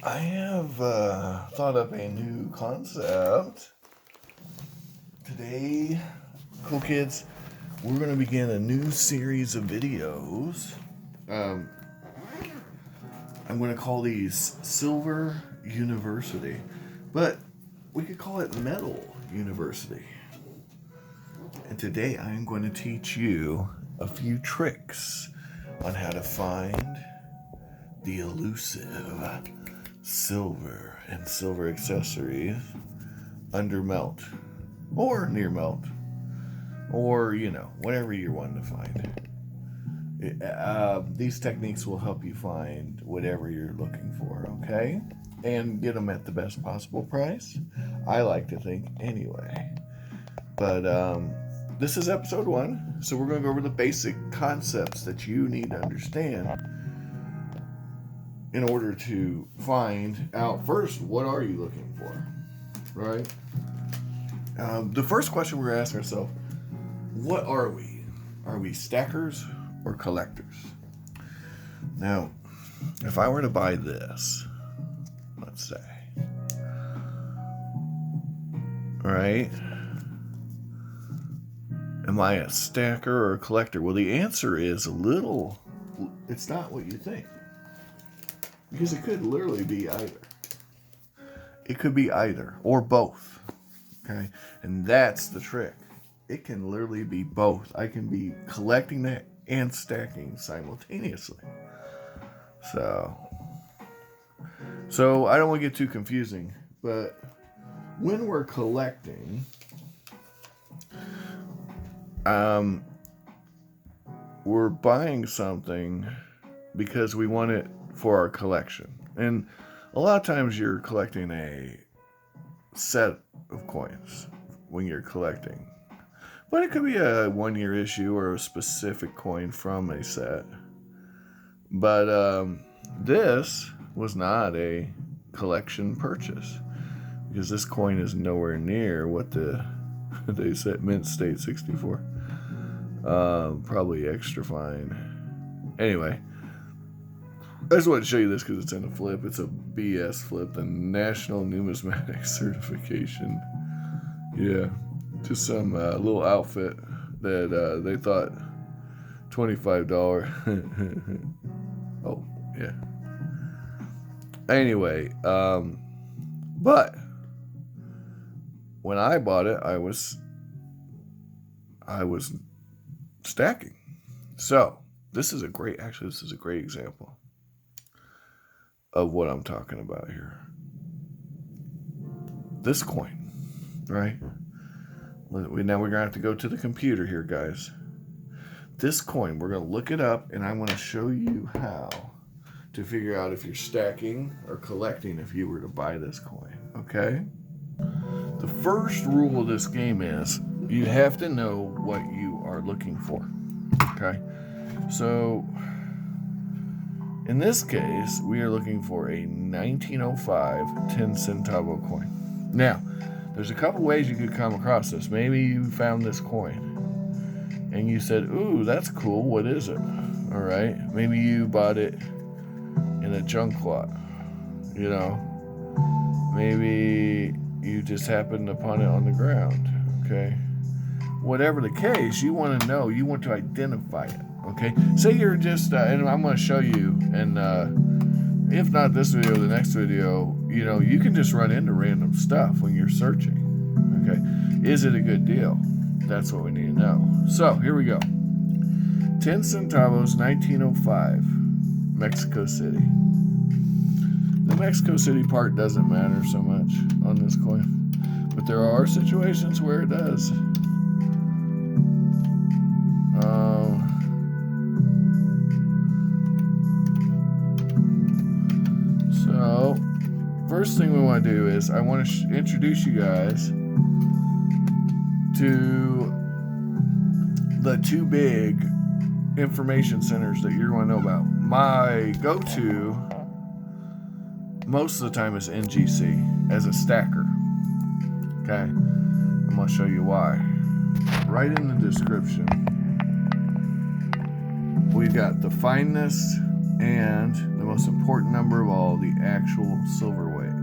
I have thought up a new concept. Today, cool kids, we're going to begin a new series of videos. I'm going to call these Silver University, but we could call it Metal University. And today I'm going to teach you a few tricks on how to find the elusive silver and silver accessories under melt or near melt or whatever you're wanting to find. These techniques will help you find whatever you're looking for, okay, and get them at the best possible price. I like to think anyway. But this is episode 1, so we're going to go over the basic concepts that you need to understand in order to find out first, what are you looking for, right? The first question we're going to ask ourselves, what are we? Are we stackers or collectors? Now, if I were to buy this, let's say, right? Am I a stacker or a collector? Well, the answer is it's not what you think. Because it could literally be either. It could be either or both. Okay? And that's the trick. It can literally be both. I can be collecting that and stacking simultaneously. So I don't want to get too confusing, but when we're collecting, we're buying something because we want it for our collection. And a lot of times you're collecting a set of coins when you're collecting. But it could be a 1-year issue or a specific coin from a set. But this was not a collection purchase, because this coin is nowhere near what they said mint state 64. Probably extra fine. Anyway, I just wanted to show you this because it's in a flip. It's a BS flip, the National Numismatic Certification. Yeah, just some little outfit that they thought $25. Oh, yeah. Anyway, but when I bought it, I was stacking. So this is a great example of what I'm talking about here. This coin, right? Now we're going to have to go to the computer here, guys. This coin, we're going to look it up, and I'm going to show you how to figure out if you're stacking or collecting if you were to buy this coin, okay? The first rule of this game is you have to know what you are looking for, okay? So in this case, we are looking for a 1905 10 centavo coin. Now, there's a couple ways you could come across this. Maybe you found this coin and you said, ooh, that's cool. What is it? All right. Maybe you bought it in a junk lot. Maybe you just happened upon it on the ground. Okay. Whatever the case, you want to know, you want to identify it. Okay, say you're just, and I'm going to show you, and if not this video, the next video, you can just run into random stuff when you're searching. Okay, is it a good deal? That's what we need to know. So here we go. 10 centavos, 1905, Mexico City. The Mexico City part doesn't matter so much on this coin, but there are situations where it does. So, first thing we want to do is I want to introduce you guys to the 2 big information centers that you're going to know about. My go-to most of the time is NGC as a stacker. Okay, I'm going to show you why. Right in the description, we've got the fineness and the most important number of all, the actual silver weight.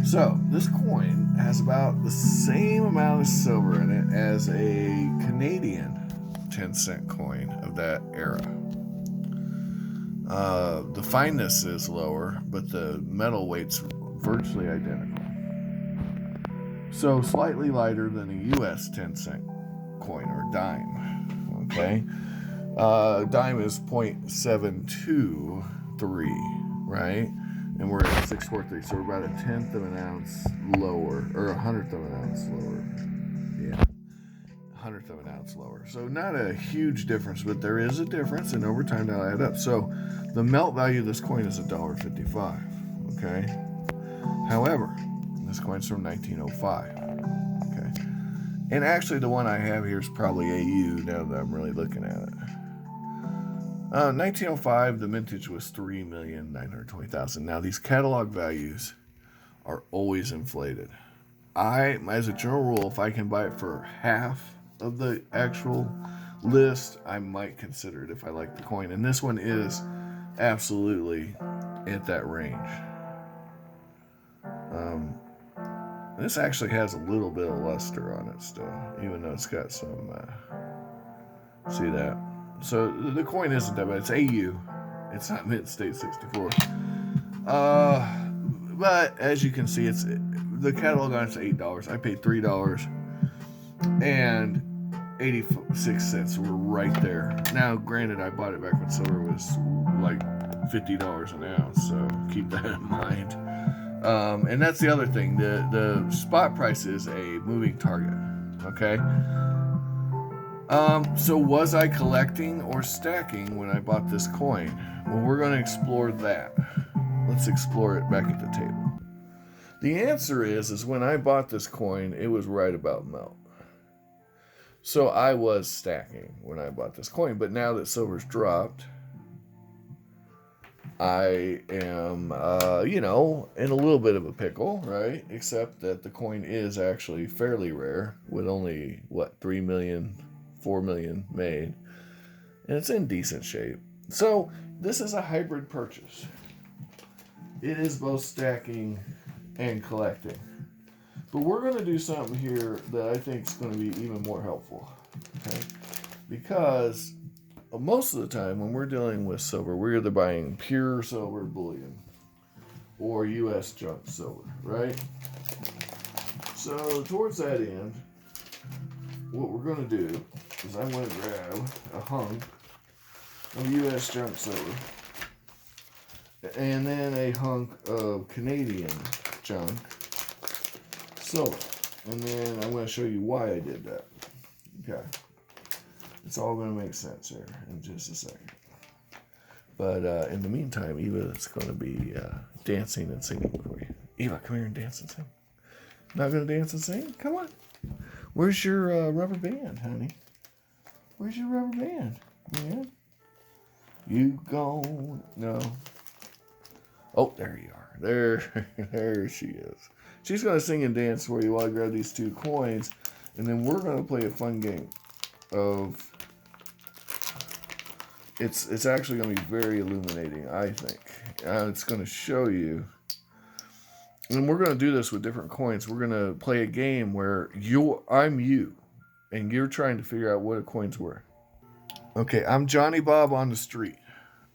So this coin has about the same amount of silver in it as a Canadian 10-cent coin of that era. The fineness is lower, but the metal weight's virtually identical. So slightly lighter than a US 10-cent coin or dime. Okay, dime is 0.723, right? And we're at 643, so we're about a tenth of an ounce lower, or a hundredth of an ounce lower. Yeah, a hundredth of an ounce lower. So not a huge difference, but there is a difference, and over time that'll add up. So the melt value of this coin is $1.55. Okay. However, this coin's from 1905. Okay. And actually, the one I have here is probably AU now that I'm really looking at it. 1905, the mintage was 3,920,000. Now, these catalog values are always inflated. As a general rule, if I can buy it for half of the actual list, I might consider it if I like the coin. And this one is absolutely at that range. This actually has a little bit of luster on it still, even though it's got some, see that? So the coin isn't that bad. It's AU. It's not Mint State 64. But as you can see, the catalog on it's $8. I paid $3 and 86 cents. We're right there. Now, granted, I bought it back when silver was like $50 an ounce, so keep that in mind. And that's the other thing. The spot price is a moving target. Okay. So was I collecting or stacking when I bought this coin? Well, we're going to explore that. Let's explore it back at the table. The answer is when I bought this coin, it was right about melt. So I was stacking when I bought this coin, but now that silver's dropped, I am, in a little bit of a pickle, right? Except that the coin is actually fairly rare, with only, 3 million, 4 million made. And it's in decent shape. So, this is a hybrid purchase. It is both stacking and collecting. But we're going to do something here that I think is going to be even more helpful. Okay? Because most of the time when we're dealing with silver, we're either buying pure silver bullion or U.S. junk silver, right? So towards that end, what we're going to do is I'm going to grab a hunk of U.S. junk silver and then a hunk of Canadian junk silver. And then I'm going to show you why I did that. Okay. It's all going to make sense here in just a second. But in the meantime, Eva is going to be dancing and singing for you. Eva, come here and dance and sing. Not going to dance and sing? Come on. Where's your rubber band, honey? Where's your rubber band, man? You gone? No. Oh, there you are. There she is. She's going to sing and dance for you while I grab these 2 coins. And then we're going to play a fun game of... It's actually going to be very illuminating, I think. It's going to show you... And we're going to do this with different coins. We're going to play a game where I'm you. And you're trying to figure out what a coin's worth. Okay, I'm Johnny Bob on the street.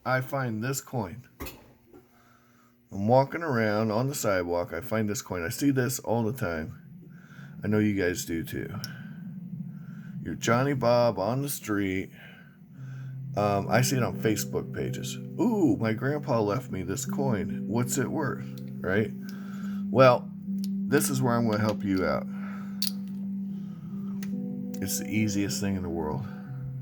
I find this coin. I'm walking around on the sidewalk. I find this coin. I see this all the time. I know you guys do too. You're Johnny Bob on the street. I see it on Facebook pages. Ooh, my grandpa left me this coin. What's it worth? Right? Well, this is where I'm going to help you out. It's the easiest thing in the world.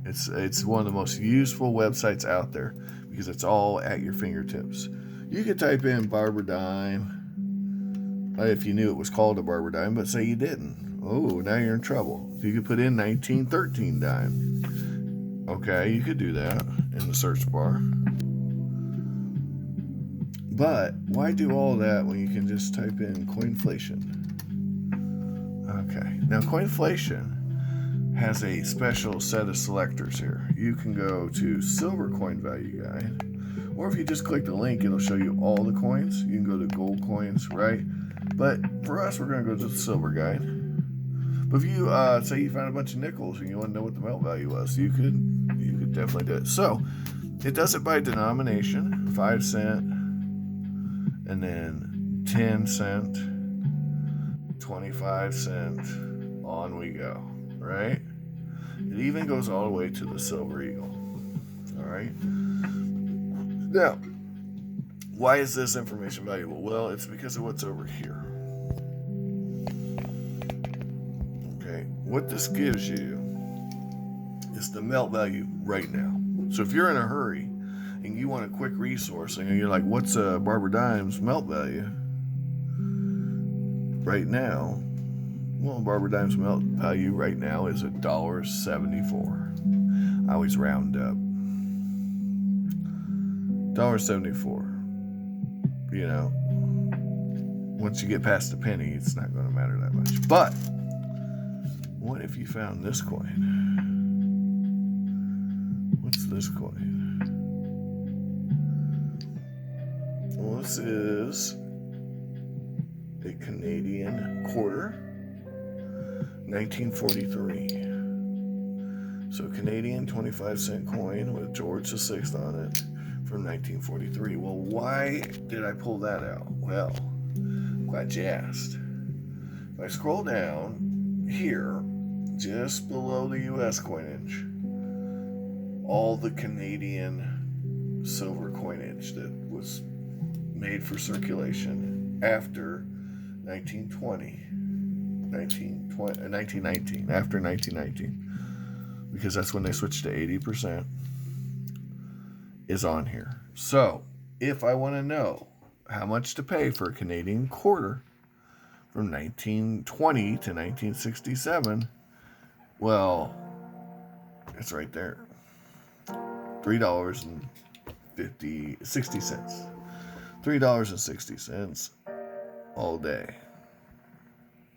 It's one of the most useful websites out there because it's all at your fingertips. You could type in Barber Dime if you knew it was called a Barber Dime, but say you didn't. Oh, now you're in trouble. You could put in 1913 dime. Okay, you could do that in the search bar. But why do all that when you can just type in coinflation? Okay, now coinflation has a special set of selectors here. You can go to Silver Coin Value Guide, Or if you just click the link, it'll show you all the coins. You can go to gold coins, right? But for us, we're going to go to the silver guide. But if you say you found a bunch of nickels and you want to know what the melt value was, you could definitely do it. So it does it by denomination, 5 cent, and then 10 cent, 25 cent, on we go, right? It even goes all the way to the silver eagle. All right. Now, why is this information valuable? Well, it's because of what's over here. Okay, what this gives you is the melt value right now. So if you're in a hurry and you want a quick resource and you're like, what's Barber Dime's melt value right now? Well, Barber Dime's melt value right now is $1.74. I always round up. $1.74. You know, once you get past the penny, it's not going to matter that much. But what if you found this coin? What's this coin? Well, this is a Canadian quarter, 1943. So Canadian 25 cent coin with George VI on it from 1943. Well, why did I pull that out? Well, I'm glad you asked. If I scroll down here, just below the US coinage, all the Canadian silver coinage that was made for circulation after 1919, after 1919, because that's when they switched to 80%, is on here. So if I want to know how much to pay for a Canadian quarter from 1920 to 1967, well, it's right there. $3.60. $3.60 all day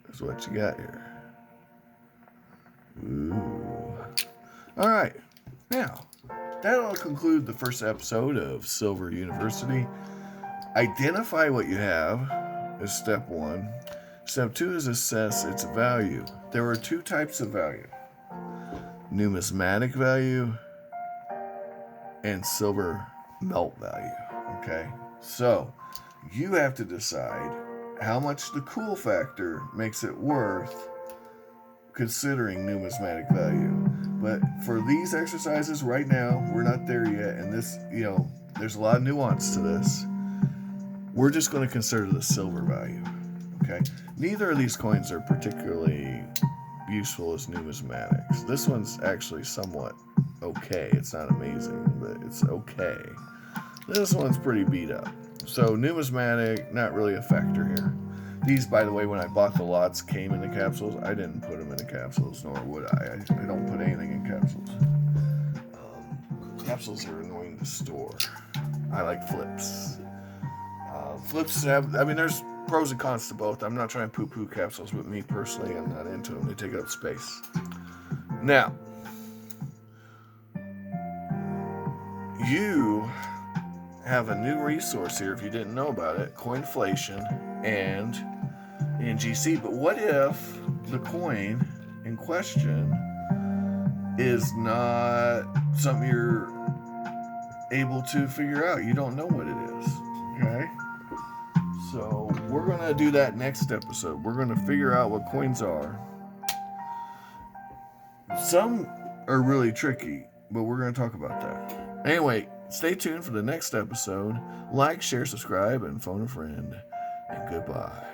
is what you got here. Ooh. All right. Now, that'll conclude the first episode of Silver University. Identify what you have is step 1. Step 2 is assess its value. There are 2 types of value: numismatic value and silver melt value. Okay? So, you have to decide how much the cool factor makes it worth considering numismatic value. But for these exercises right now, we're not there yet, and this, there's a lot of nuance to this. We're just going to consider the silver value. Okay? Neither of these coins are particularly useful as numismatics. This one's actually somewhat okay. It's not amazing, but it's okay. This one's pretty beat up. So numismatic, not really a factor here. These, by the way, when I bought the lots, came in the capsules. I didn't put them in the capsules, nor would I. I don't put anything in capsules. Capsules are annoying to store. I like flips. Flips have, there's pros and cons to both. I'm not trying to poo-poo capsules, but me personally, I'm not into them. They take up space. Now, you have a new resource here if you didn't know about it: Coinflation and NGC. But what if the coin in question is not something you're able to figure out? You don't know what it is. Okay? So we're going to do that next episode. We're going to figure out what coins are. Some are really tricky, but we're going to talk about that. Anyway, stay tuned for the next episode. Like, share, subscribe, and phone a friend. And goodbye.